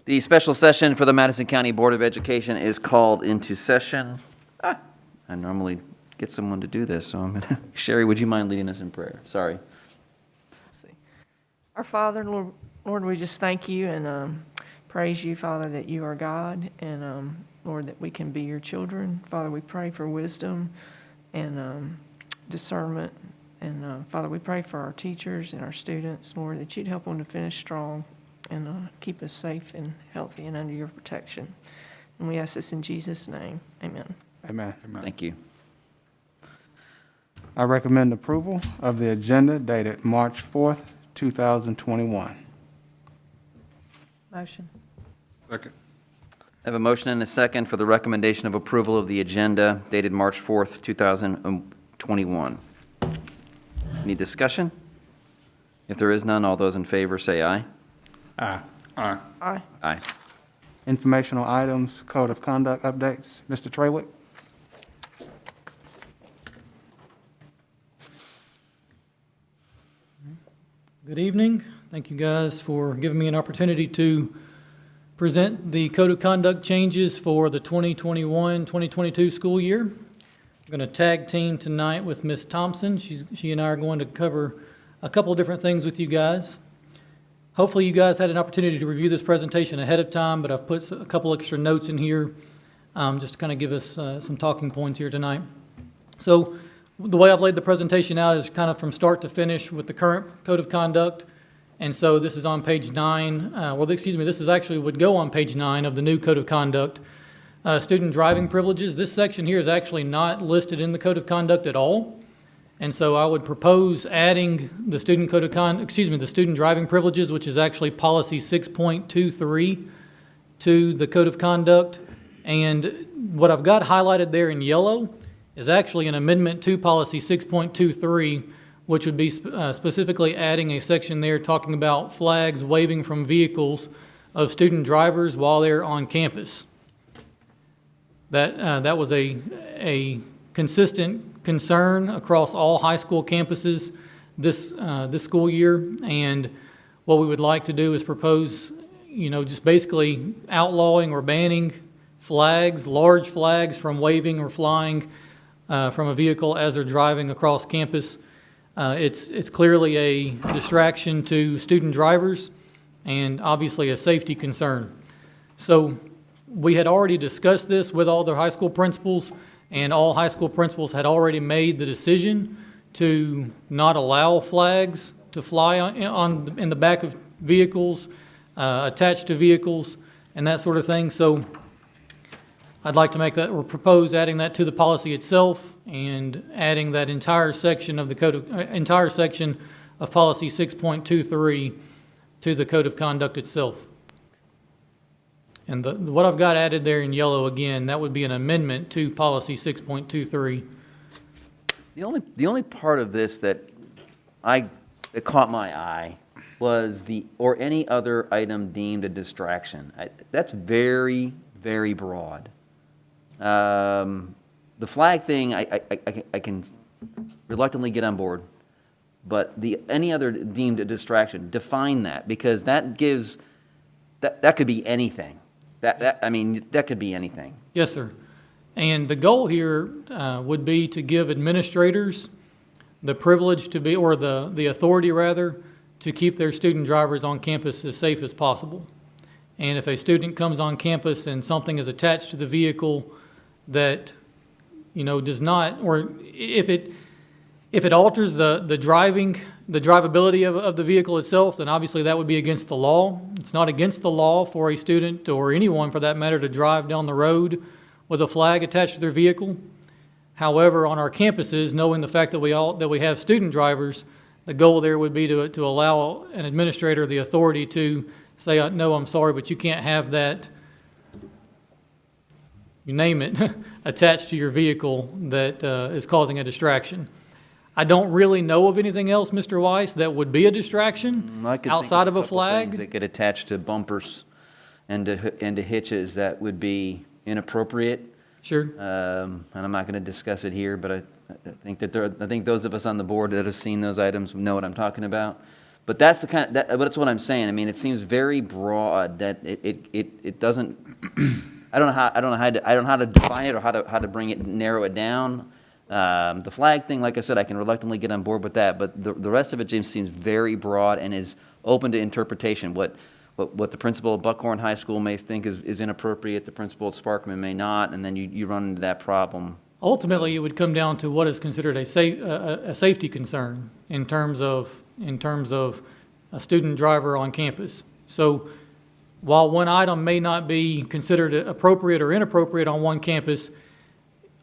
The special session for the Madison County Board of Education is called into session. I normally get someone to do this, so I'm going to... Sherry, would you mind leading us in prayer? Sorry. Let's see. Our Father, Lord, we just thank you and praise you, Father, that you are God, and Lord, that we can be your children. Father, we pray for wisdom and discernment. And Father, we pray for our teachers and our students, Lord, that you'd help them to finish strong and keep us safe and healthy and under your protection. And we ask this in Jesus' name. Amen. Amen. Thank you. I recommend approval of the agenda dated March 4th, 2021. Motion. Second. I have a motion and a second for the recommendation of approval of the agenda dated March 4th, 2021. Any discussion? If there is none, all those in favor say aye. Aye. Aye. Aye. Aye. Informational items, code of conduct updates. Mr. Traywick? Good evening. Thank you guys for giving me an opportunity to present the code of conduct changes for the 2021-2022 school year. I'm going to tag team tonight with Ms. Thompson. She and I are going to cover a couple of different things with you guys. Hopefully you guys had an opportunity to review this presentation ahead of time, but I've put a couple extra notes in here just to kind of give us some talking points here tonight. So the way I've laid the presentation out is kind of from start to finish with the current code of conduct. And so this is on page 9. This is actually would go on page 9 of the new code of conduct. Student driving privileges. This section here is actually not listed in the code of conduct at all. And so I would propose adding the student driving privileges, which is actually policy 6.23 to the code of conduct. And what I've got highlighted there in yellow is actually an amendment to policy 6.23, which would be specifically adding a section there talking about flags waving from vehicles of student drivers while they're on campus. That was a consistent concern across all high school campuses this school year, and what we would like to do is propose, just basically outlawing or banning flags, large flags, from waving or flying from a vehicle as they're driving across campus. It's clearly a distraction to student drivers and obviously a safety concern. So we had already discussed this with all the high school principals, and all high school principals had already made the decision to not allow flags to fly in the back of vehicles, attached to vehicles, and that sort of thing. So I'd like to make that, or propose adding that to the policy itself, and adding that entire section of the entire section of policy 6.23 to the code of conduct itself. And what I've got added there in yellow, again, that would be an amendment to policy 6.23. The only part of this that caught my eye was or any other item deemed a distraction. That's very, very broad. The flag thing, I can reluctantly get on board, but any other deemed a distraction, define that, because that gives, that could be anything. That could be anything. Yes, sir. And the goal here would be to give administrators the privilege to be, or the authority rather, to keep their student drivers on campus as safe as possible. And if a student comes on campus and something is attached to the vehicle that, does not, or if it alters the drivability of the vehicle itself, then obviously that would be against the law. It's not against the law for a student, or anyone for that matter, to drive down the road with a flag attached to their vehicle. However, on our campuses, knowing the fact that we have student drivers, the goal there would be to allow an administrator the authority to say, no, I'm sorry, but you can't have that, you name it, attached to your vehicle that is causing a distraction. I don't really know of anything else, Mr. Weiss, that would be a distraction outside of a flag. That could attach to bumpers and to hitches that would be inappropriate. Sure. And I'm not going to discuss it here, but I think those of us on the board that have seen those items know what I'm talking about. But that's the kind, that's what I'm saying. I mean, it seems very broad that it doesn't, I don't know how to define it or how to bring it, narrow it down. The flag thing, like I said, I can reluctantly get on board with that, but the rest of it, James, seems very broad and is open to interpretation. What the principal of Buckhorn High School may think is inappropriate, the principal at Sparkman may not, and then you run into that problem. Ultimately, it would come down to what is considered a safety concern in terms of a student driver on campus. So while one item may not be considered appropriate or inappropriate on one campus,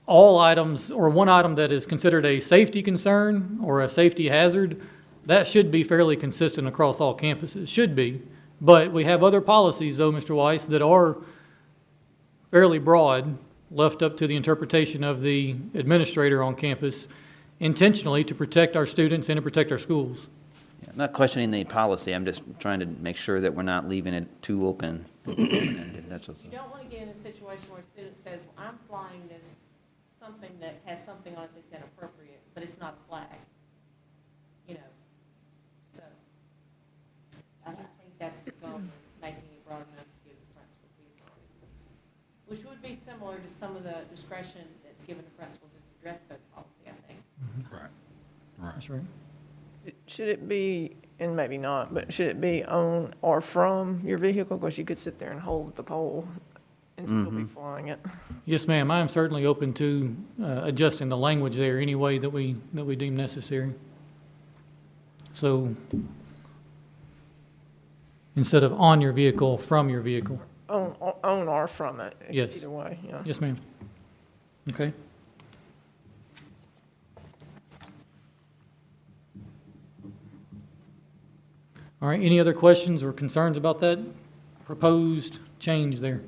all items, or one item that is considered a safety concern or a safety hazard, that should be fairly consistent across all campuses, should be. But we have other policies, though, Mr. Weiss, that are fairly broad, left up to the interpretation of the administrator on campus, intentionally to protect our students and to protect our schools. Yeah, I'm not questioning the policy, I'm just trying to make sure that we're not leaving it too open. That's what's. You don't want to get in a situation where a student says, well, I'm flying this, something that has something on it that's inappropriate, but it's not a flag. You know, so I think that's the goal, making it broad enough to give the principals the authority. Which would be similar to some of the discretion that's given to principals in the dress code policy, I think. Right. That's right. Should it be, and maybe not, but should it be on or from your vehicle? Because you could sit there and hold the pole and still be flying it. Yes, ma'am. I am certainly open to adjusting the language there any way that we deem necessary. So instead of on your vehicle, from your vehicle. On or from it. Yes. Either way, yeah. Yes, ma'am. Okay. All right, any other questions or concerns about that proposed change there?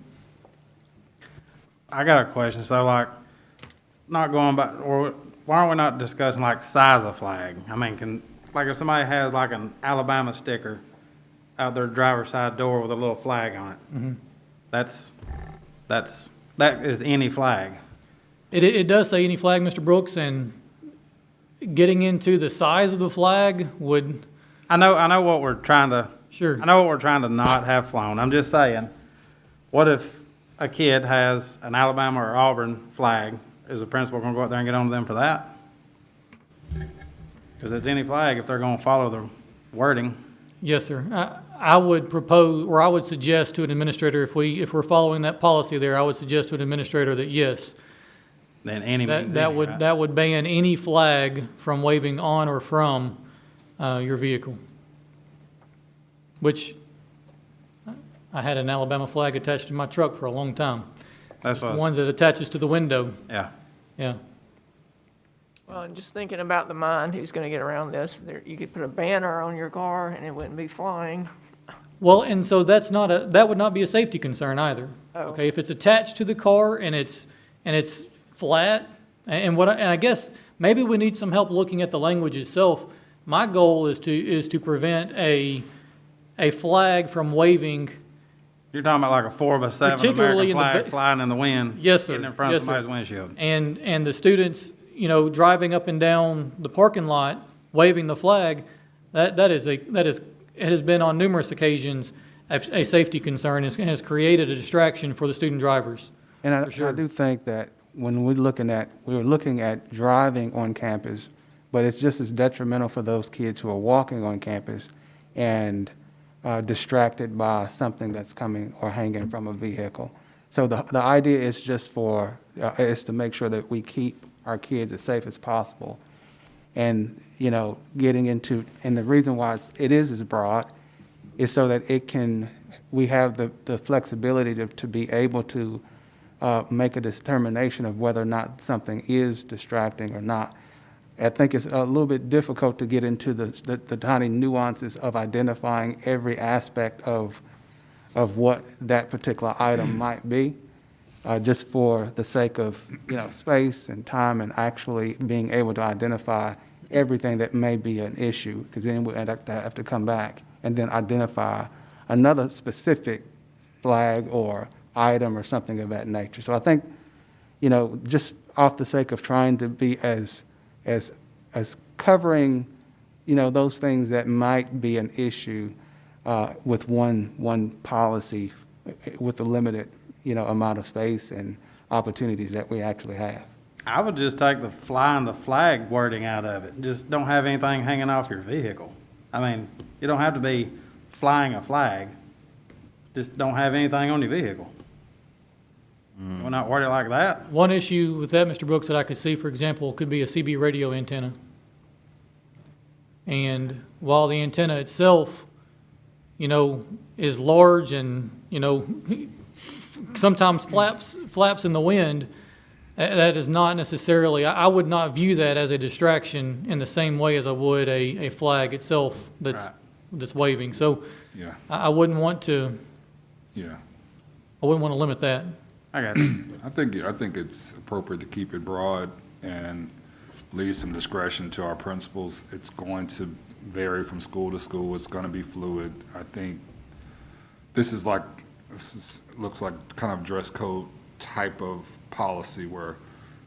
I got a question. So like, not going back, or why are we not discussing like size of flag? I mean, like if somebody has like an Alabama sticker out their driver's side door with a little flag on it, that is any flag. It does say any flag, Mr. Brooks, and getting into the size of the flag would, I know what we're trying to. sure. I know what we're trying to not have flown. I'm just saying, what if a kid has an Alabama or Auburn flag? Is the principal going to go out there and get on to them for that? Because it's any flag if they're going to follow the wording. Yes, sir. I would propose, or I would suggest to an administrator, if we're following that policy there, I would suggest to an administrator that yes, Then any means that any, would right? that would ban any flag from waving on or from your vehicle. Which I had an Alabama flag attached to my truck for a long time. That's It's the what. ones that attaches to the window. Yeah. Yeah. Well, and just thinking about the mind, who's going to get around this, you could put a banner on your car and it wouldn't be flying. Well, and so that would not be a safety concern either. Oh. Okay, if it's attached to the car and it's flat, and I guess maybe we need some help looking at the language itself. My goal is to prevent a flag from waving. You're talking about like a 4x7 Particularly American in the flag ba- flying in the wind. Yes, sir. Getting in front Yes, of sir. somebody's windshield. And the students, driving up and down the parking lot, waving the flag, it has been on numerous occasions a safety concern and has created a distraction for the student drivers. And For sure. I do think that when we're looking at driving on campus, but it's just as detrimental for those kids who are walking on campus and distracted by something that's coming or hanging from a vehicle. So the idea is just is to make sure that we keep our kids as safe as possible. And, getting into, and the reason why it is as broad is so that we have the flexibility to be able to make a determination of whether or not something is distracting or not. I think it's a little bit difficult to get into the tiny nuances of identifying every aspect of what that particular item might be, just for the sake of, space and time and actually being able to identify everything that may be an issue, because then we'd have to come back and then identify another specific flag or item or something of that nature. So I think, just off the sake of trying to be as covering those things that might be an issue with one policy with the limited, amount of space and opportunities that we actually have. I would just take the flying the flag wording out of it. Just don't have anything hanging off your vehicle. I mean, you don't have to be flying a flag. Just don't have anything on your vehicle. We're not worded like that. One issue with that, Mr. Brooks, that I could see, for example, could be a CB radio antenna. And while the antenna itself, is large and, sometimes flaps in the wind, that is not necessarily, I would not view that as a distraction in the same way as I would a flag itself that's waving. So Yeah, I wouldn't want to yeah. limit that. I got it. I think it's appropriate to keep it broad and leave some discretion to our principals. It's going to vary from school to school. It's going to be fluid. I think this looks like kind of dress code type of policy where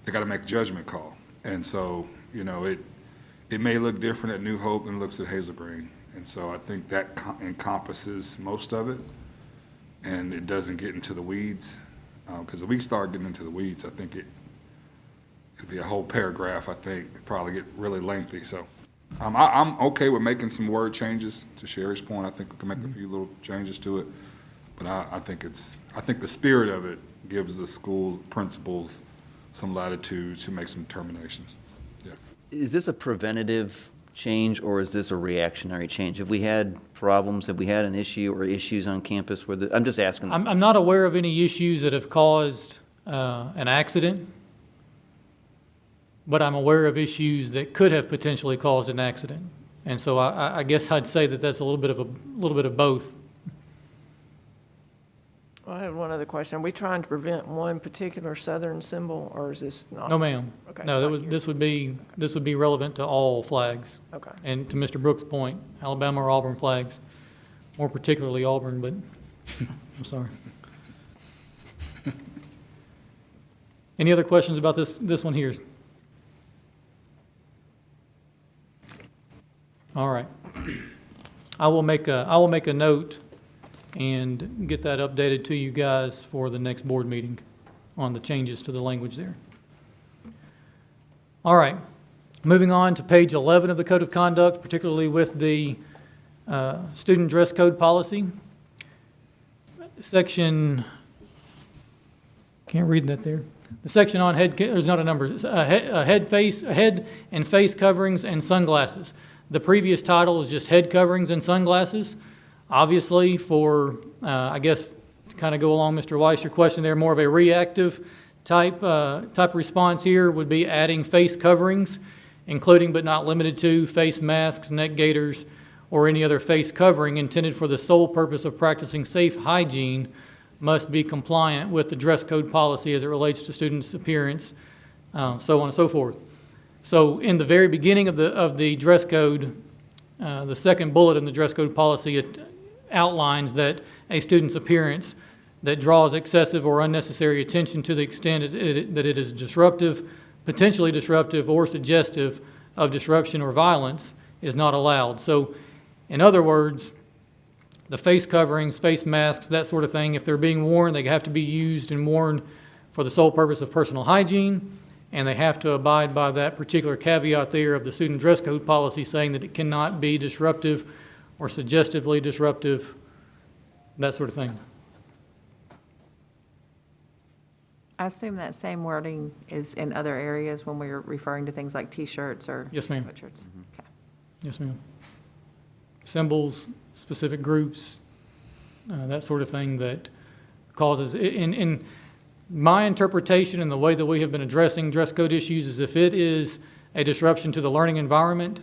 they got to make a judgment call. And so, it may look different at New Hope than it looks at Hazel Green. And so I think that encompasses most of it, and it doesn't get into the weeds. Because if we start getting into the weeds, I think it'd be a whole paragraph. I think it'd probably get really lengthy. So I'm okay with making some word changes. To Sherry's point, I think we can make a few little changes to it. But I think the spirit of it gives the school principals some latitude to make some determinations. Yeah. Is this a preventative change or is this a reactionary change? Have we had problems? Have we had an issue or issues on campus where I'm just asking. I'm not aware of any issues that have caused an accident, but I'm aware of issues that could have potentially caused an accident. And so I guess I'd say that that's a little bit of both. Well, I have one other question. Are we trying to prevent one particular southern symbol, or is this not? No, ma'am. Okay, No, not here. this would be relevant to all flags. Okay. And to Mr. Brooks' point, Alabama or Auburn flags, more particularly Auburn, but I'm sorry. Any other questions about this one here? All right. I will make a note and get that updated to you guys for the next board meeting on the changes to the language there. All right. Moving on to page 11 of the Code of Conduct, particularly with the student dress code policy. Section, can't read that there. The section on there's not a number, it's head and face coverings and sunglasses. The previous title is just head coverings and sunglasses. Obviously, for, I guess, to kind of go along, Mr. Weiss, your question there, more of a reactive type response here would be adding face coverings, including but not limited to face masks, neck gaiters, or any other face covering intended for the sole purpose of practicing safe hygiene must be compliant with the dress code policy as it relates to students' appearance, so on and so forth. So in the very beginning of the dress code, the second bullet in the dress code policy, it outlines that a student's appearance that draws excessive or unnecessary attention to the extent that it is disruptive, potentially disruptive, or suggestive of disruption or violence is not allowed. So, in other words, the face coverings, face masks, that sort of thing, if they're being worn, they have to be used and worn for the sole purpose of personal hygiene, and they have to abide by that particular caveat there of the student dress code policy saying that it cannot be disruptive or suggestively disruptive, that sort of thing. I assume that same wording is in other areas when we're referring to things like T-shirts or Yes, ma'am. sweatshirts? Okay. Yes, ma'am. Symbols, specific groups, that sort of thing that causes, in my interpretation and the way that we have been addressing dress code issues is if it is a disruption to the learning environment,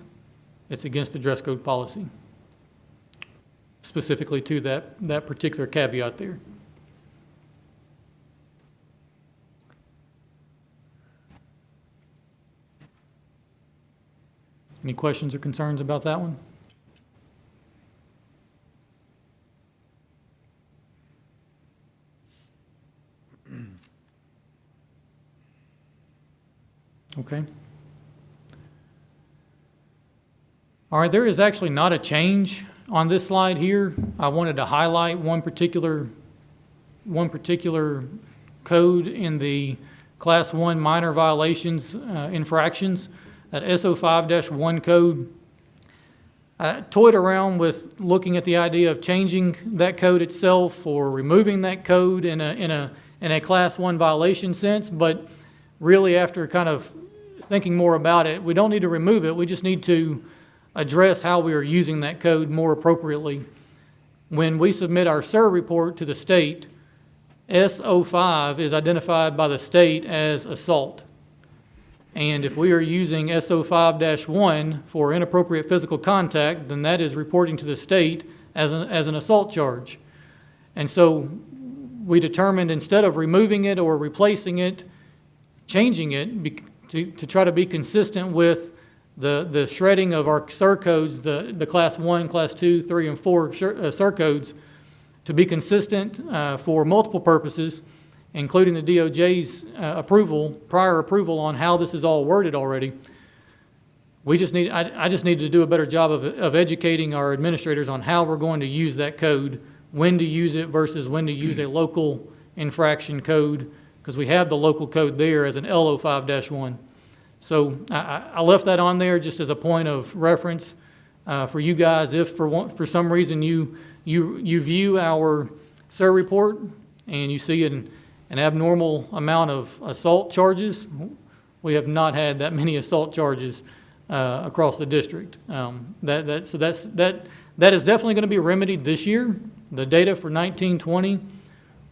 it's against the dress code policy, specifically to that particular caveat there. Any questions or concerns about that one? Okay. All right, there is actually not a change on this slide here. I wanted to highlight one particular code in the Class 1 minor violations infractions, that SO5-1 code. I toyed around with looking at the idea of changing that code itself or removing that code in a Class 1 violation sense, but really after kind of thinking more about it, we don't need to remove it. We just need to address how we are using that code more appropriately. When we submit our SIR report to the state, SO5 is identified by the state as assault. And if we are using SO5-1 for inappropriate physical contact, then that is reporting to the state as an assault charge. And so we determined, instead of removing it or replacing it, changing it to try to be consistent with the shredding of our SIR codes, the Class 1, Class 2, 3, and 4 SIR codes, to be consistent for multiple purposes, including the DOJ's prior approval on how this is all worded already. I just need to do a better job of educating our administrators on how we're going to use that code, when to use it versus when to use a local infraction code, because we have the local code there as an LO5-1. So I left that on there just as a point of reference for you guys. If for some reason you view our SIR report and you see an abnormal amount of assault charges, we have not had that many assault charges across the district. That is definitely going to be remedied this year. The data for 1920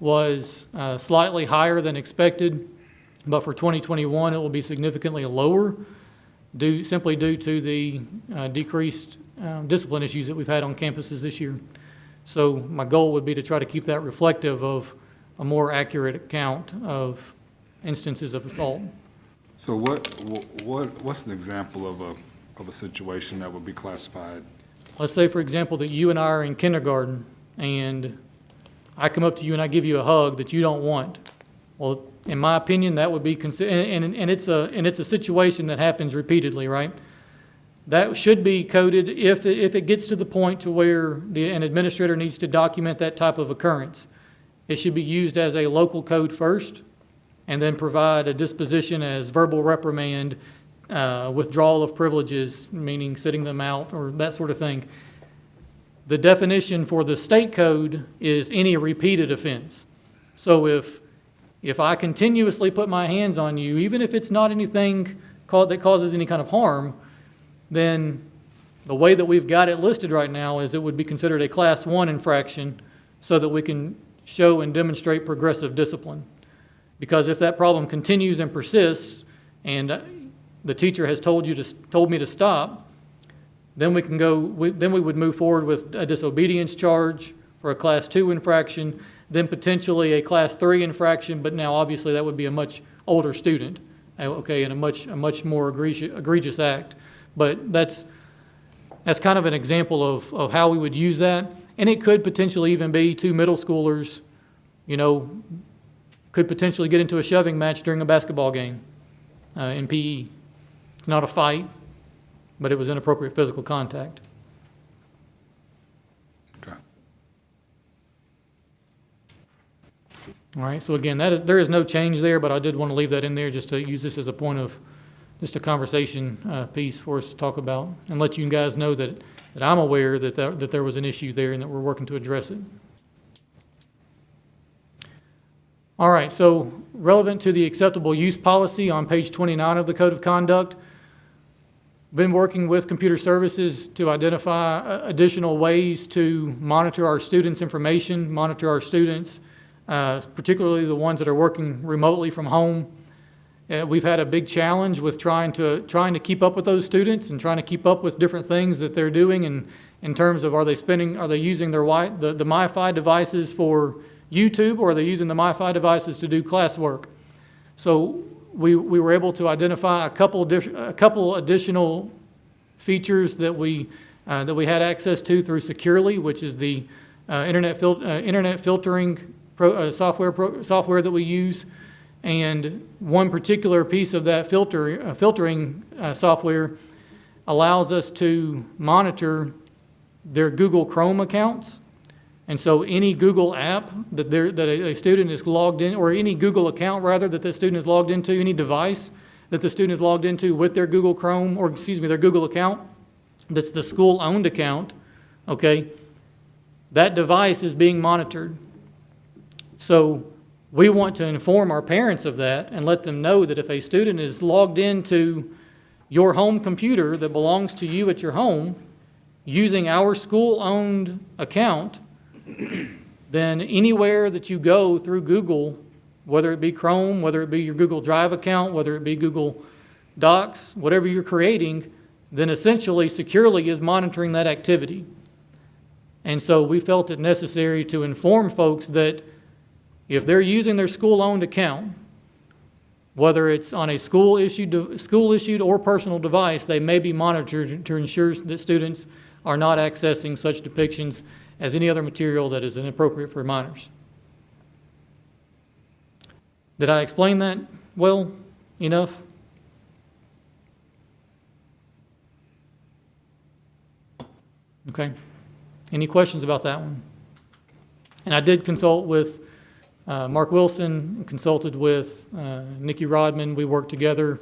was slightly higher than expected, but for 2021 it will be significantly lower, simply due to the decreased discipline issues that we've had on campuses this year. So my goal would be to try to keep that reflective of a more accurate account of instances of assault. So what's an example of a situation that would be classified? Let's say, for example, that you and I are in kindergarten and I come up to you and I give you a hug that you don't want. Well, in my opinion, that would be and it's a situation that happens repeatedly, right? That should be coded if it gets to the point to where an administrator needs to document that type of occurrence. It should be used as a local code first, and then provide a disposition as verbal reprimand, withdrawal of privileges, meaning sitting them out or that sort of thing. The definition for the state code is any repeated offense. So if I continuously put my hands on you, even if it's not anything that causes any kind of harm, then the way that we've got it listed right now is it would be considered a Class 1 infraction so that we can show and demonstrate progressive discipline. Because if that problem continues and persists, and the teacher has told me to stop, then we would move forward with a disobedience charge for a Class 2 infraction, then potentially a Class 3 infraction, but now obviously that would be a much older student, okay, and a much more egregious act. But that's kind of an example of how we would use that. And it could potentially even be two middle schoolers, could potentially get into a shoving match during a basketball game in PE. It's not a fight, but it was inappropriate physical contact. Okay. All right, so again, there is no change there, but I did want to leave that in there just to use this as a point of just a conversation piece for us to talk about and let you guys know that I'm aware that there was an issue there and that we're working to address it. All right, so relevant to the acceptable use policy on page 29 of the Code of Conduct, been working with computer services to identify additional ways to monitor our students' information, monitor our students, particularly the ones that are working remotely from home. We've had a big challenge with trying to keep up with those students and trying to keep up with different things that they're doing, and in terms of are they using the MiFi devices for YouTube, or are they using the MiFi devices to do classwork? So we were able to identify a couple additional features that we had access to through Securely, which is the internet filtering software that we use. And one particular piece of that filtering software allows us to monitor their Google Chrome accounts. And so any Google app that a student is logged in, or any Google account rather that the student is logged into, any device that the student is logged into with their Google Chrome, or excuse me, their Google account, that's the school-owned account, okay, that device is being monitored. So we want to inform our parents of that and let them know that if a student is logged into your home computer that belongs to you at your home using our school-owned account, then anywhere that you go through Google, whether it be Chrome, whether it be your Google Drive account, whether it be Google Docs, whatever you're creating, then essentially securely is monitoring that activity. And so we felt it necessary to inform folks that if they're using their school-owned account, whether it's on a school-issued or personal device, they may be monitored to ensure that students are not accessing such depictions as any other material that is inappropriate for minors. Did I explain that well enough? Okay. Any questions about that one? And I did consult with Mark Wilson, consulted with Nikki Rodman. We worked together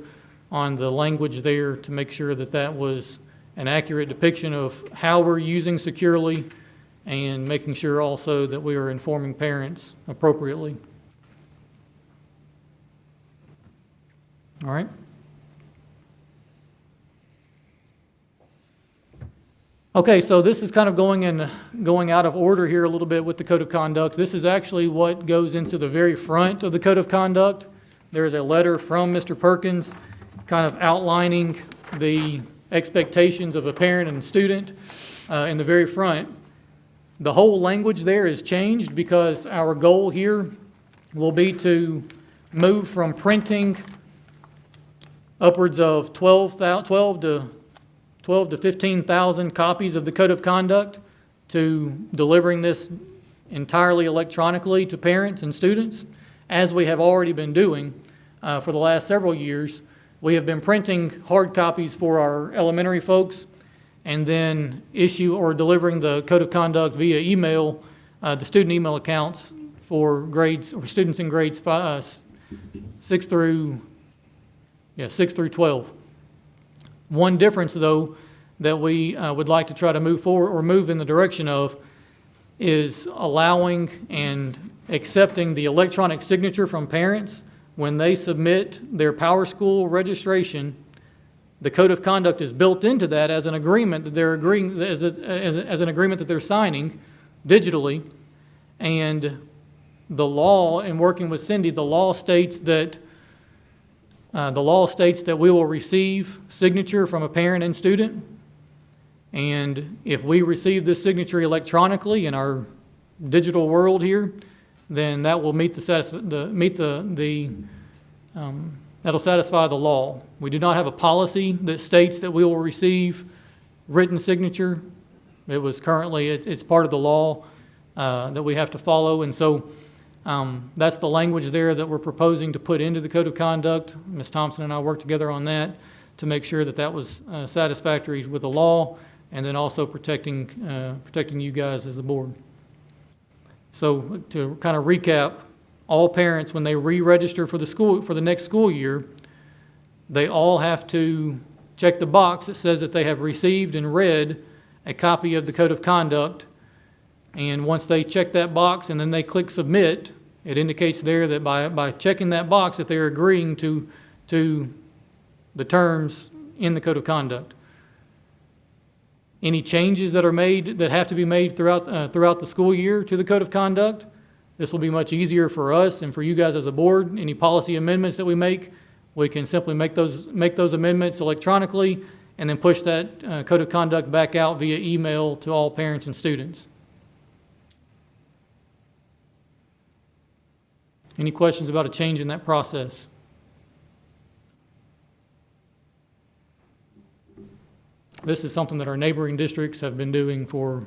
on the language there to make sure that that was an accurate depiction of how we're using securely, and making sure also that we are informing parents appropriately. All right. Okay, so this is kind of going out of order here a little bit with the Code of Conduct. This is actually what goes into the very front of the Code of Conduct. There is a letter from Mr. Perkins kind of outlining the expectations of a parent and student in the very front. The whole language there is changed because our goal here will be to move from printing upwards of 12 to 15,000 copies of the Code of Conduct to delivering this entirely electronically to parents and students, as we have already been doing for the last several years. We have been printing hard copies for our elementary folks and then issue or delivering the Code of Conduct via email, the student email accounts for grades or students in grades 6 through 12. One difference, though, that we would like to try to move forward or move in the direction of is allowing and accepting the electronic signature from parents when they submit their PowerSchool registration. The Code of Conduct is built into that as an agreement that they're agreeing as an agreement that they're signing digitally, and the law, in working with Cindy, the law states that we will receive signature from a parent and student, and if we receive this signature electronically in our digital world here, then that will that'll satisfy the law. We do not have a policy that states that we will receive written signature. It was currently, it's part of the law that we have to follow, and so that's the language there that we're proposing to put into the Code of Conduct. Ms. Thompson and I worked together on that to make sure that that was satisfactory with the law, and then also protecting you guys as the board. So to kind of recap, all parents, when they re-register for the next school year, they all have to check the box that says that they have received and read a copy of the Code of Conduct. And once they check that box and then they click submit, it indicates there that by checking that box that they're agreeing to the terms in the Code of Conduct. Any changes that are made, that have to be made throughout the school year to the Code of Conduct, this will be much easier for us and for you guys as a board. Any policy amendments that we make, we can simply make those amendments electronically and then push that Code of Conduct back out via email to all parents and students. Any questions about a change in that process? This is something that our neighboring districts have been doing for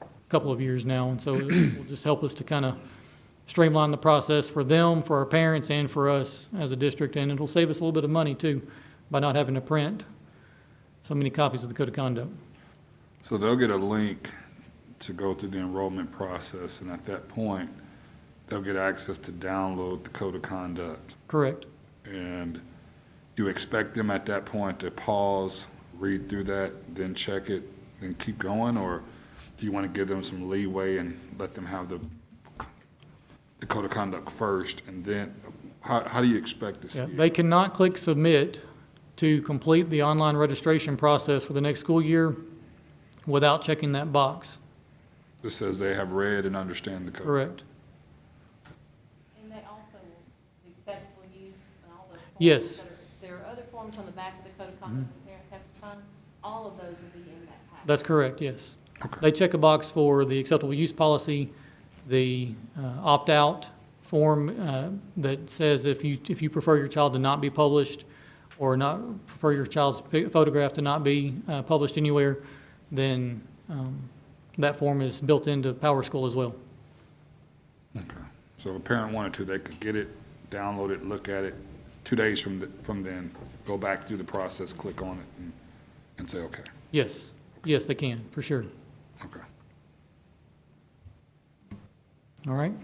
a couple of years now, and so this will just help us to kind of streamline the process for them, for our parents, and for us as a district, and it'll save us a little bit of money too by not having to print so many copies of the Code of Conduct. So they'll get a link to go through the enrollment process, and at that point, they'll get access to download the Code of Conduct. Correct. And do you expect them at that point to pause, read through that, then check it, and keep going? Or do you want to give them some leeway and let them have the Code of Conduct first, and then, how do you expect to see Yeah, it? they cannot click submit to complete the online registration process for the next school year without checking that box. It says they have read and understand the code. Correct. And they also, the acceptable use and all those forms. Yes. that are- There are other forms on the back of the Code of Conduct that parents have to sign. All of those will be in that package. That's correct, yes. Okay. They check a box for the acceptable use policy, the opt-out form that says if you prefer your child to not be published or not prefer your child's photograph to not be published anywhere, then that form is built into Power School as well. Okay. So if a parent wanted to, they could get it, download it, look at it, 2 days from then, go back through the process, click on it, and say, okay, Yes, yes, they can, for sure. okay. All right.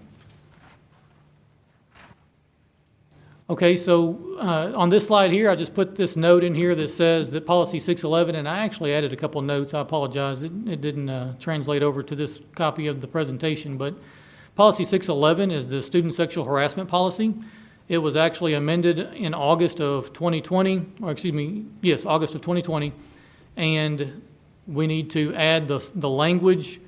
Okay, so on this slide here, I just put this note in here that says that policy 611, and I actually added a couple notes. I apologize. It didn't translate over to this copy of the presentation, but policy 611 is the student sexual harassment policy. It was actually amended in August of 2020, or excuse me, yes, August of 2020, and we need to add the language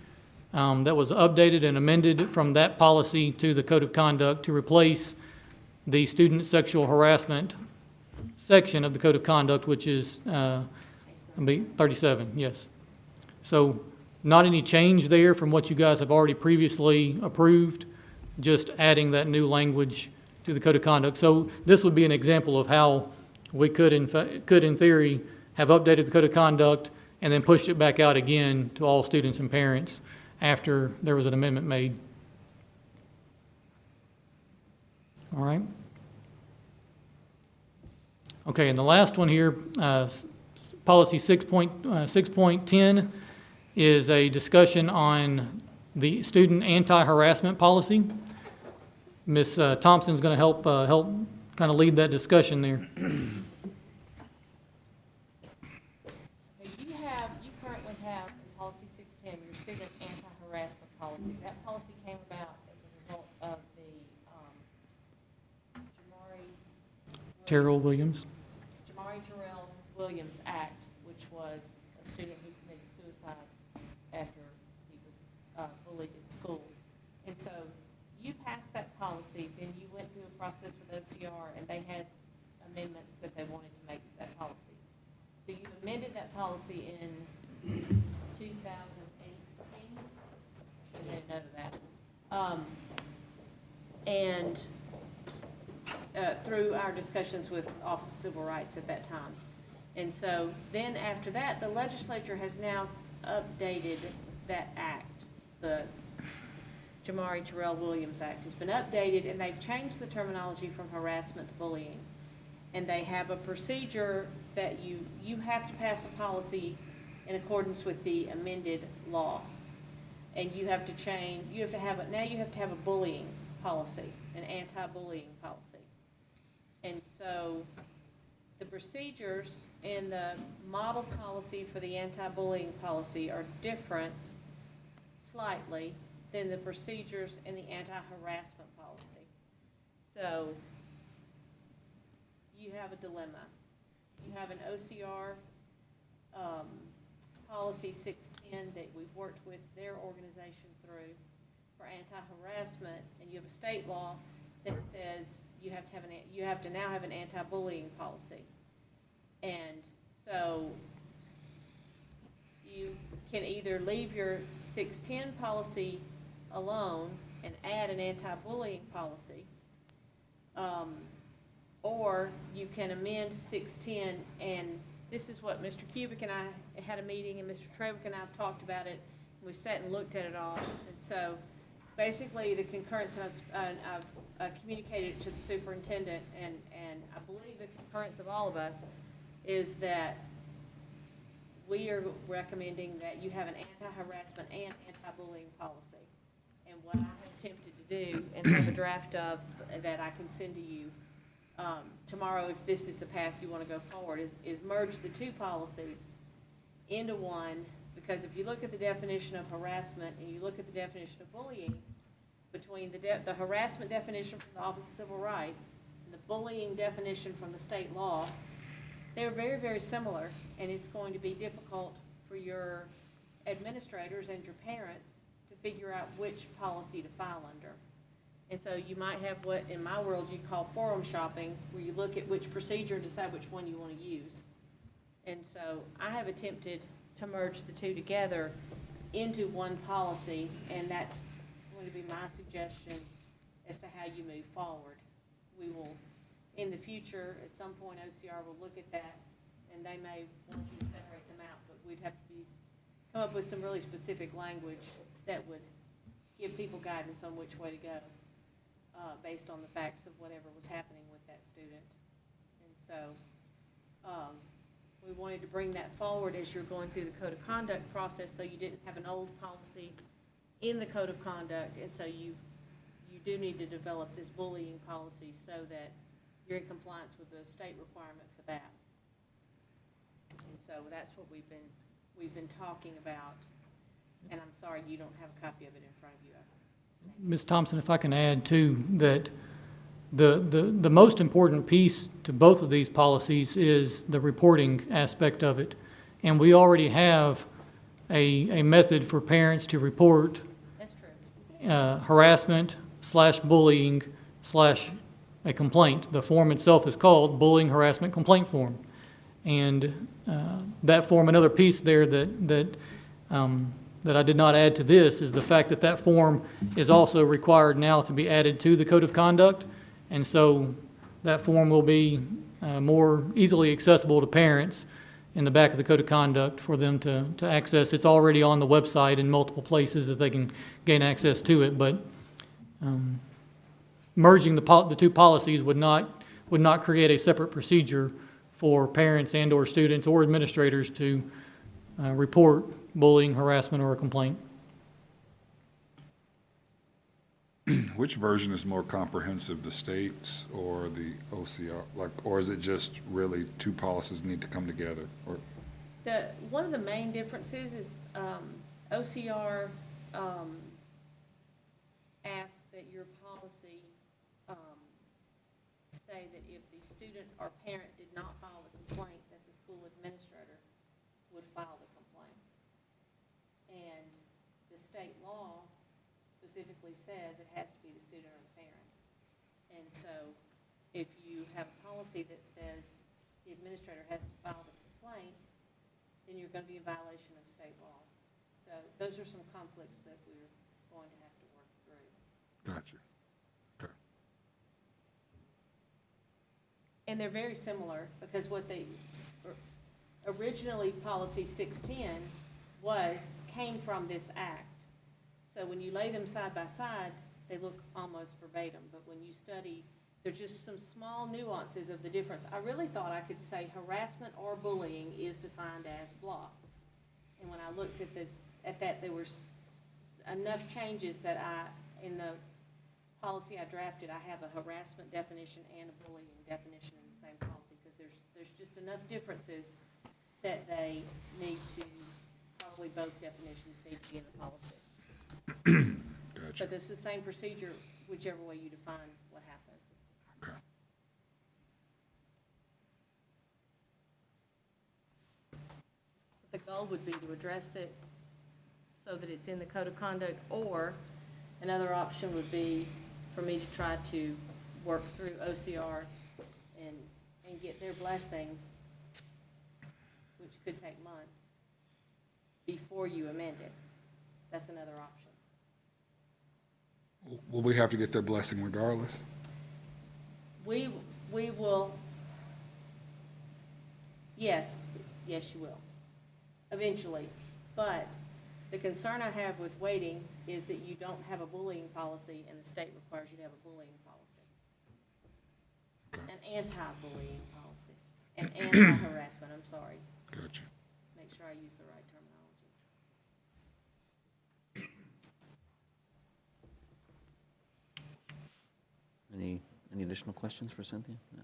that was updated and amended from that policy to the Code of Conduct to replace the student sexual harassment section of the Code of Conduct, which is 37, yes. So not any change there from what you guys have already previously approved, just adding that new language to the Code of Conduct. So this would be an example of how we could in theory have updated the Code of Conduct and then pushed it back out again to all students and parents after there was an amendment made. All right. Okay, and the last one here, policy 6.10 is a discussion on the student anti-harassment policy. Ms. Thompson's going to help kind of lead that discussion there. You currently have in policy 610, your student anti-harassment policy. That policy came about as a result of the Terrell Williams. Jamari Terrell Williams Act, which was a student who committed suicide after he was bullied at school. And so you passed that policy, then you went through a process with OCR, and they had amendments that they wanted to make to that policy. So you amended that policy in 2018. I made a note of that. And through our discussions with Office of Civil Rights at that time. And so then after that, the legislature has now updated that act. The Jamari Terrell Williams Act has been updated, and they've changed the terminology from harassment to bullying. And they have a procedure that you have to pass a policy in accordance with the amended law. And you have to change, now you have to have a bullying policy, an anti-bullying policy. And so the procedures in the model policy for the anti-bullying policy are different slightly than the procedures in the anti-harassment policy. So you have a dilemma. You have an OCR policy 610 that we've worked with their organization through for anti-harassment, and you have a state law that says you have to now have an anti-bullying policy. And so you can either leave your 610 policy alone and add an anti-bullying policy, or you can amend 610, and this is what Mr. Kubik and I had a meeting, and Mr. Trevick and I have talked about it. We've sat and looked at it all, and so basically the concurrence, and I've communicated it to the superintendent, and I believe the concurrence of all of us is that we are recommending that you have an anti-harassment and anti-bullying policy. And what I have attempted to do, and have a draft of that I can send to you tomorrow, if this is the path you want to go forward, is merge the two policies into one, because if you look at the definition of harassment and you look at the definition of bullying, between the harassment definition from the Office of Civil Rights and the bullying definition from the state law, they're very, very similar, and it's going to be difficult for your administrators and your parents to figure out which policy to file under. And so you might have what, in my world, you'd call forum shopping, where you look at which procedure and decide which one you want to use. And so I have attempted to merge the two together into one policy, and that's going to be my suggestion as to how you move forward. We will, in the future, at some point, OCR will look at that, and they may want you to separate them out, but we'd have to come up with some really specific language that would give people guidance on which way to go, based on the facts of whatever was happening with that student. And so we wanted to bring that forward as you're going through the code of conduct process, so you didn't have an old policy in the code of conduct, and so you do need to develop this bullying policy so that you're in compliance with the state requirement for that. And so that's what we've been talking about, and I'm sorry you don't have a copy of it in front of you. Ms. Thompson, if I can add too, that the most important piece to both of these policies is the reporting aspect of it. And we already have a method for parents to report That's true. harassment / bullying / a complaint. The form itself is called Bullying Harassment Complaint Form. And that form, another piece there that I did not add to this, is the fact that that form is also required now to be added to the Code of Conduct. And so that form will be more easily accessible to parents in the back of the Code of Conduct for them to access. It's already on the website in multiple places that they can gain access to it, but merging the two policies would not create a separate procedure for parents and or students or administrators to report bullying, harassment, or a complaint. Which version is more comprehensive, the state's or the OCR? Or is it just really two policies need to come together? Or One of the main differences is OCR asks that your policy say that if the student or parent did not file the complaint, that the school administrator would file the complaint. And the state law specifically says it has to be the student or the parent. And so if you have a policy that says the administrator has to file the complaint, then you're going to be in violation of state law. So those are some conflicts that we're going to have to work through. Gotcha. Okay. And they're very similar, because what they, originally policy 610 came from this act. So when you lay them side by side, they look almost verbatim, but when you study, there's just some small nuances of the difference. I really thought I could say harassment or bullying is defined as blah. And when I looked at that, there were enough changes that in the policy I drafted, I have a harassment definition and a bullying definition in the same policy, because there's just enough differences that they need to, probably both definitions need to be in the policy. Gotcha. But it's the same procedure, whichever way you define what happened. Okay. The goal would be to address it so that it's in the code of conduct, or another option would be for me to try to work through OCR and get their blessing, which could take months, before you amend it. That's another option. Will we have to get their blessing regardless? We will, yes, you will, eventually. But the concern I have with waiting is that you don't have a bullying policy, and the state requires you to have a bullying policy. An anti-bullying policy, an anti-harassment, I'm sorry. Gotcha. Make sure sure I use the right terminology. Any additional questions for Cynthia? No.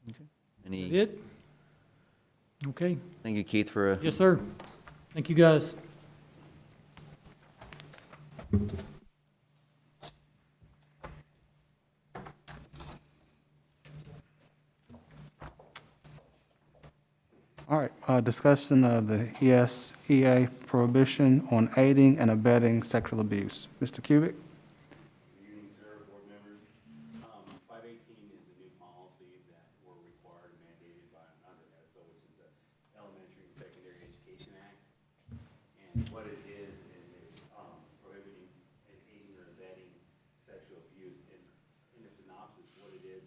Okay. Is that Any, it? Okay, thank you, Keith, for a yes, sir. Thank you, guys. All right, discussion of the Esea prohibition on aiding and abetting sexual abuse. Mr. Cubic? Good evening, sir, board members. 518 is a new policy that we're required mandated by under ESEA, which is the Elementary and Secondary Education Act. And what it is it's prohibiting and aiding or abetting sexual abuse. And in the synopsis, what it is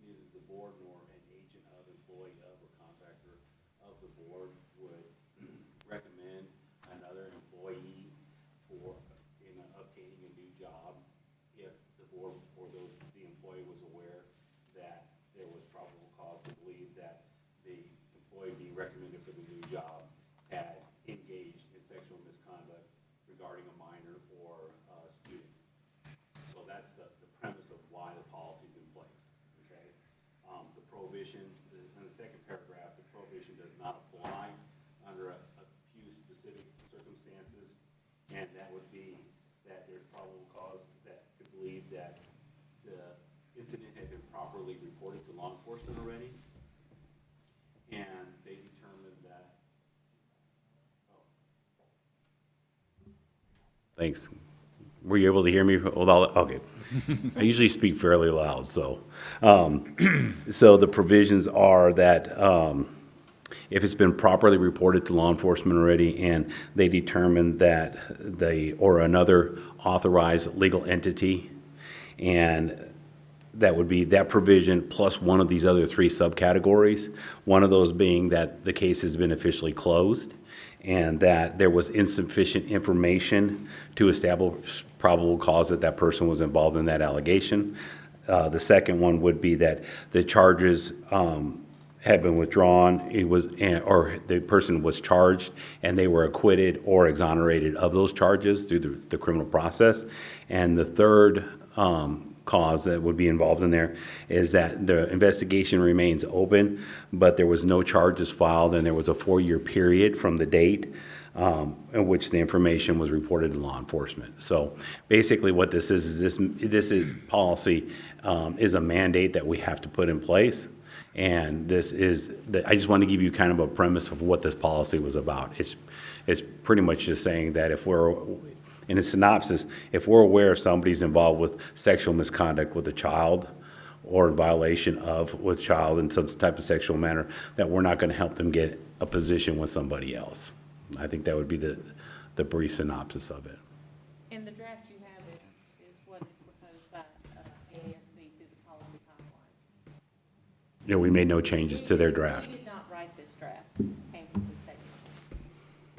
neither the board nor an agent of, employee of, or contractor of the board would recommend another employee for in obtaining a new job if the board or the employee was aware that there was probable cause to believe that the employee being recommended for the new job had engaged in sexual misconduct regarding a minor or a student. So that's the premise of why the policy's in place, okay? The prohibition, in the second paragraph, the prohibition does not apply under a few specific circumstances, and that would be that there's probable cause that could believe that the incident had been properly reported to law enforcement already, and they determined that. Thanks. Were you able to hear me? Okay. I usually speak fairly loud, so. So the provisions are that if it's been properly reported to law enforcement already and they determine that or another authorized legal entity, and that would be that provision plus one of these other three subcategories, one of those being that the case has been officially closed and that there was insufficient information to establish probable cause that that person was involved in that allegation. The second one would be that the charges had been withdrawn, or the person was charged and they were acquitted or exonerated of those charges through the criminal process. And the third cause that would be involved in there is that the investigation remains open, but there was no charges filed and there was a 4-year period from the date in which the information was reported to law enforcement. So basically what this is this is policy is a mandate that we have to put in place. And I just want to give you kind of a premise of what this policy was about. It's pretty much just saying that if we're, in a synopsis, if we're aware somebody's involved with sexual misconduct with a child or in violation of with a child in some type of sexual manner, that we're not going to help them get a position with somebody else. I think that would be the brief synopsis of it. And the draft you have is what is proposed by AASB through the policy timeline. You know, we made no changes to their draft. We did not write this draft. This came from the state.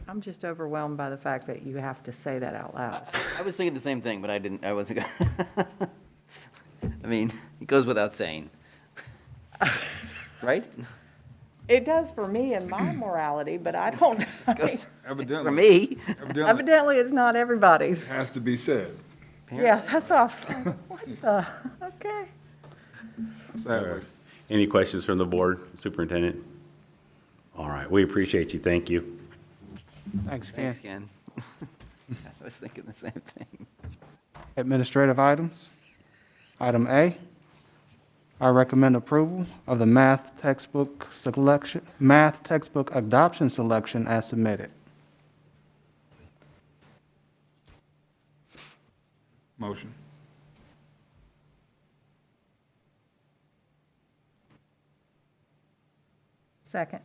I'm just overwhelmed by the fact that you have to say that out loud. I was thinking the same thing, but I wasn't gonna. I mean, it goes without saying. Right? It does for me and my morality, but I don't, Goes- Evidently. For me. evidently it's not everybody's. Has to be said, Yeah, that's what I was like, what the, okay. sadly. Any questions from the board, Superintendent? All right, we appreciate you. Thank you. Thanks, Ken. Thanks, Ken. I was thinking the same thing. Administrative items. Item A, I recommend approval of the math textbook adoption selection as submitted. Motion. Second.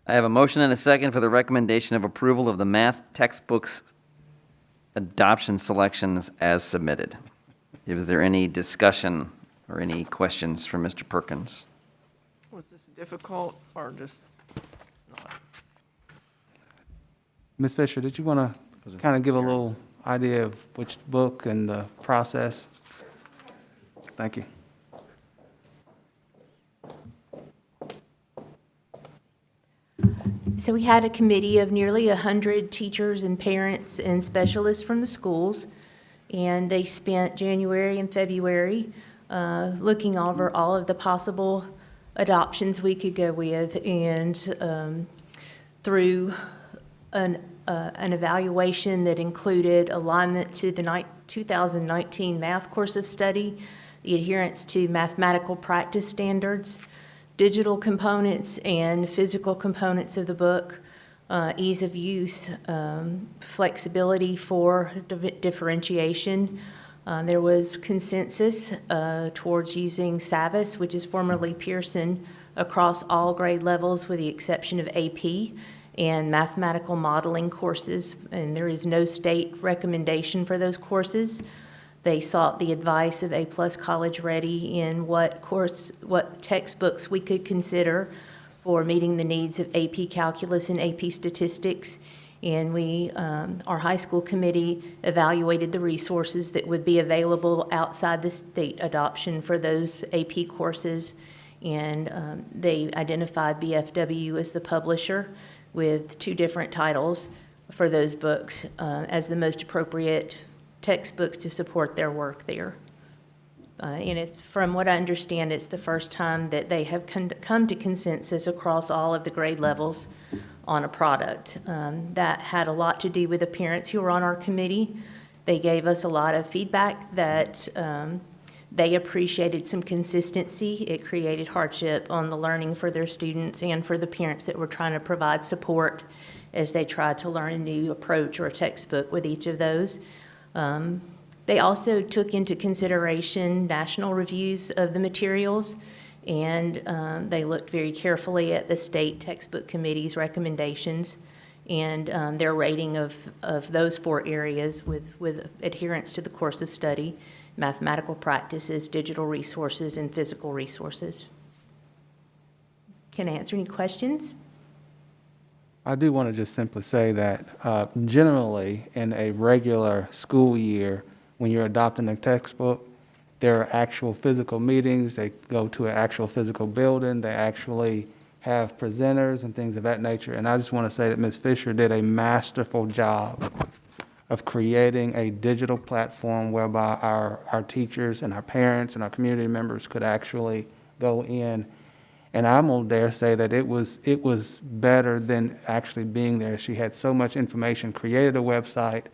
I have a motion and a second for the recommendation of approval of the math textbooks adoption selections as submitted. Is there any discussion or any questions from Mr. Perkins? Was this difficult or just not? Ms. Fisher, did you want to kind of give a little idea of which book and the process? Thank you. So we had a committee of nearly 100 teachers and parents and specialists from the schools, and they spent January and February looking over all of the possible adoptions we could go with, and through an evaluation that included alignment to the 2019 math course of study, the adherence to mathematical practice standards, digital components and physical components of the book, ease of use, flexibility for differentiation. There was consensus towards using Savvis, which is formerly Pearson, across all grade levels with the exception of AP and mathematical modeling courses, and there is no state recommendation for those courses. They sought the advice of A+ College Ready in what textbooks we could consider for meeting the needs of AP Calculus and AP Statistics. And our high school committee evaluated the resources that would be available outside the state adoption for those AP courses. And they identified BFW as the publisher with 2 different titles for those books as the most appropriate textbooks to support their work there. And from what I understand, it's the first time that they have come to consensus across all of the grade levels on a product. That had a lot to do with the parents who were on our committee. They gave us a lot of feedback that they appreciated some consistency. It created hardship on the learning for their students and for the parents that were trying to provide support as they tried to learn a new approach or a textbook with each of those. They also took into consideration national reviews of the materials, and they looked very carefully at the state textbook committee's recommendations and their rating of those 4 areas with adherence to the course of study, mathematical practices, digital resources, and physical resources. Can I answer any questions? I do want to just simply say that generally in a regular school year, when you're adopting a textbook, there are actual physical meetings. They go to an actual physical building. They actually have presenters and things of that nature. And I just want to say that Ms. Fisher did a masterful job of creating a digital platform whereby our teachers and our parents and our community members could actually go in. And I'm gonna dare say that it was better than actually being there. She had so much information, created a website,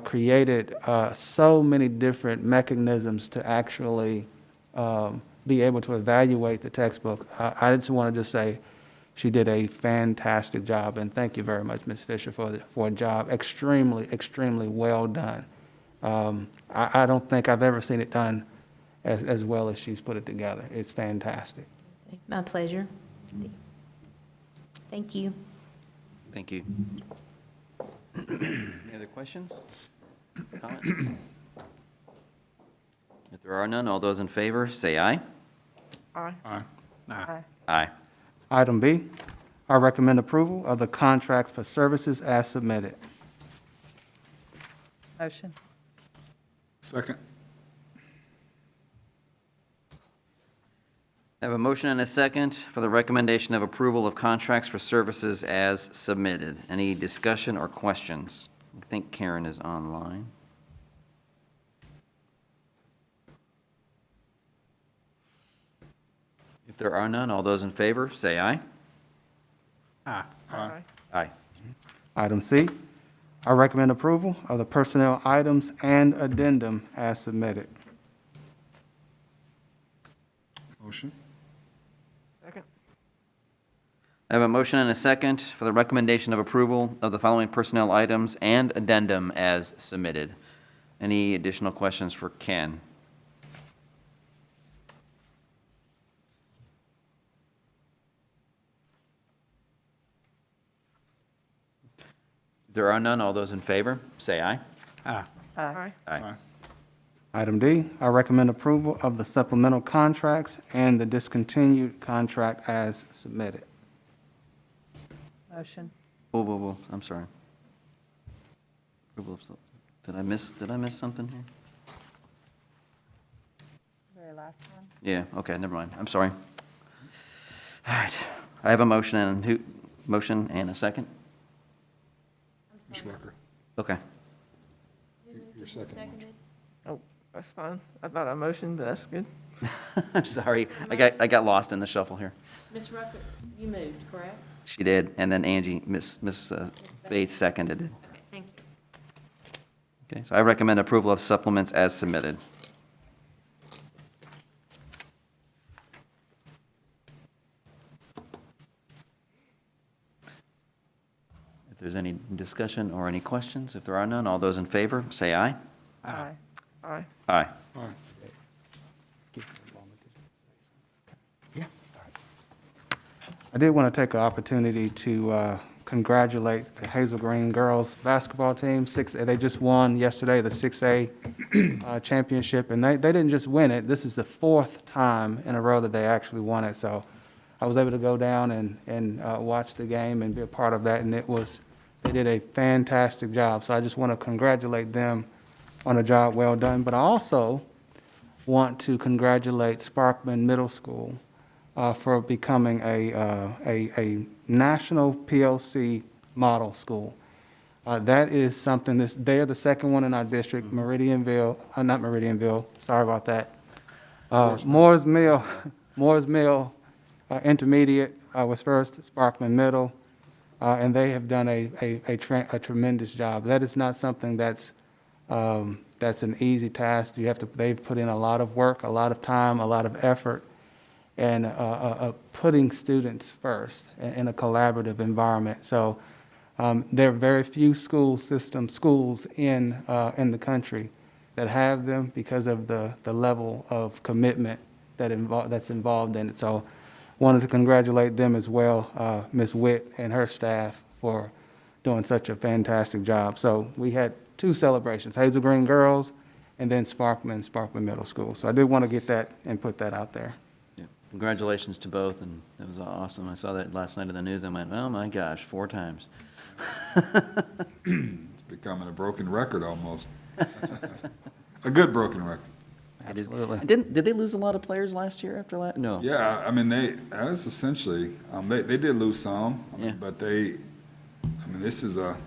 created so many different mechanisms to actually be able to evaluate the textbook. I just want to just say she did a fantastic job, and thank you very much, Ms. Fisher, for a job extremely, extremely well done. I don't think I've ever seen it done as well as she's put it together. It's fantastic. My pleasure. Thank you. Thank you. Any other questions? Comments? If there are none, all those in favor, say aye. Aye. Aye. Aye. Aye. Item B, I recommend approval of the contracts for services as submitted. Motion. Second. I have a motion and a second for the recommendation of approval of contracts for services as submitted. Any discussion or questions? I think Karen is online. If there are none, all those in favor, say aye. Aye. Aye. Item C, I recommend approval of the personnel items and addendum as submitted. Motion. Second. I have a motion and a second for the recommendation of approval of the following personnel items and addendum as submitted. Any additional questions for Ken? If there are none, all those in favor, say aye. Aye. Aye. Aye. Item D, I recommend approval of the supplemental contracts and the discontinued contract as submitted. Motion. Whoa, I'm sorry. Approval of Did I miss something here? Very last one. Yeah, okay, never mind. I'm sorry. All right. I have a motion and a second? Ms. Rucker, Okay. your second one. Seconded? Oh, that's fine. I thought I motioned, but that's good. I'm sorry. I got lost in the shuffle here. Ms. Rucker, you moved, correct? She did, and then Angie, Miss Bates seconded it. Okay, thank you. Okay, so I recommend approval of supplements as submitted. If there's any discussion or any questions, if there are none, all those in favor, say aye. Aye. Aye. Aye. I did want to take an opportunity to congratulate the Hazel Green girls basketball team. They just won yesterday the 6A championship, and they didn't just win it. This is the fourth time in a row that they actually won it. So I was able to go down and watch the game and be a part of that, and they did a fantastic job. So I just want to congratulate them on a job well done. But I also want to congratulate Sparkman Middle School for becoming a national PLC model school. That is something they're the second one in our district, not Meridianville, sorry about that. Moore's Mill Intermediate was first, Sparkman Middle, and they have done a tremendous job. That is not something that's an easy task. They've put in a lot of work, a lot of time, a lot of effort, and putting students first in a collaborative environment. So there are very few schools in the country that have them because of the level of commitment that's involved in it. So wanted to congratulate them as well, Ms. Witt and her staff, for doing such a fantastic job. So we had two celebrations, Hazel Green Girls and then Sparkman Middle School. So I did want to get that and put that out there. Yeah. Congratulations to both, and that was awesome. I saw that last night in the news and went, oh my gosh, 4 times. It's becoming a broken record almost. A good broken record. Absolutely. Did they lose a lot of players last year after last? No. Yeah, I mean, that's essentially, they did lose some, Yeah. but this is a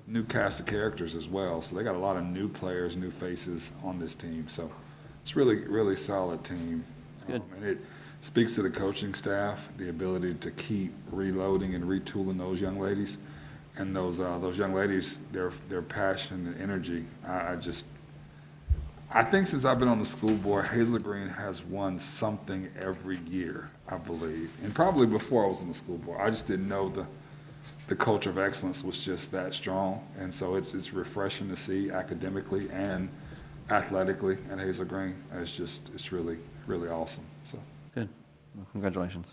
new cast of characters as well. So they got a lot of new players, new faces on this team. So it's really, really solid team. Good. And it speaks to the coaching staff, the ability to keep reloading and retooling those young ladies. And those young ladies, their passion and energy, I think since I've been on the school board, Hazel Green has won something every year, I believe. And probably before I was on the school board. I just didn't know the culture of excellence was just that strong. And so it's refreshing to see academically and athletically at Hazel Green. It's really, really awesome. So Good. Well, congratulations.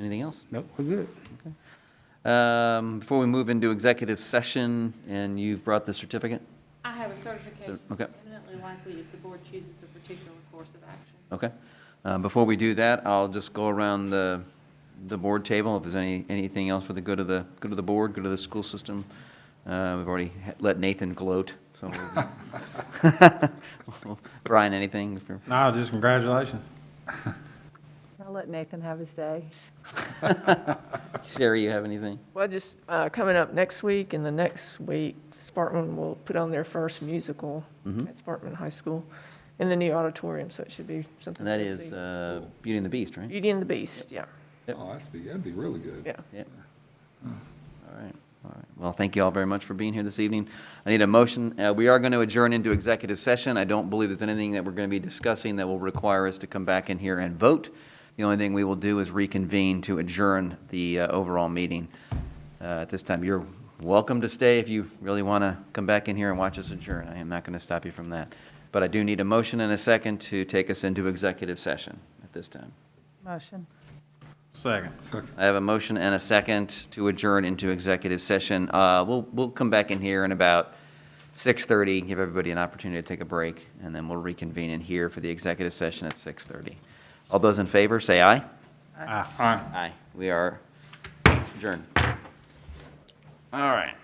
Anything else? Nope, we're good. Before we move into executive session, and you've brought the certificate? I have a certification Okay. eminently likely if the board chooses a particular course of action. Okay. Before we do that, I'll just go around the board table, if there's anything else for the good of the board, good of the school system. We've already let Nathan gloat, so. Brian, anything? No, just congratulations. I'll let Nathan have his day. Sherry, you have anything? Well, just coming up next week and the next week, Sparkman will put on their first musical at Sparkman High School in the new auditorium, so it should be something. And that to is see. Beauty and the Beast, right? Beauty and the Beast, yeah, oh, that'd be really good. yeah. Yep. All right. Well, thank you all very much for being here this evening. I need a motion. We are going to adjourn into executive session. I don't believe there's anything that we're going to be discussing that will require us to come back in here and vote. The only thing we will do is reconvene to adjourn the overall meeting. At this time, you're welcome to stay if you really want to come back in here and watch us adjourn. I am not going to stop you from that. But I do need a motion and a second to take us into executive session at this time. Motion. Second. I have a motion and a second to adjourn into executive session. We'll come back in here in about 6:30, give everybody an opportunity to take a break, and then we'll reconvene in here for the executive session at 6:30. All those in favor, say aye. Aye. Aye. We are adjourned. All right.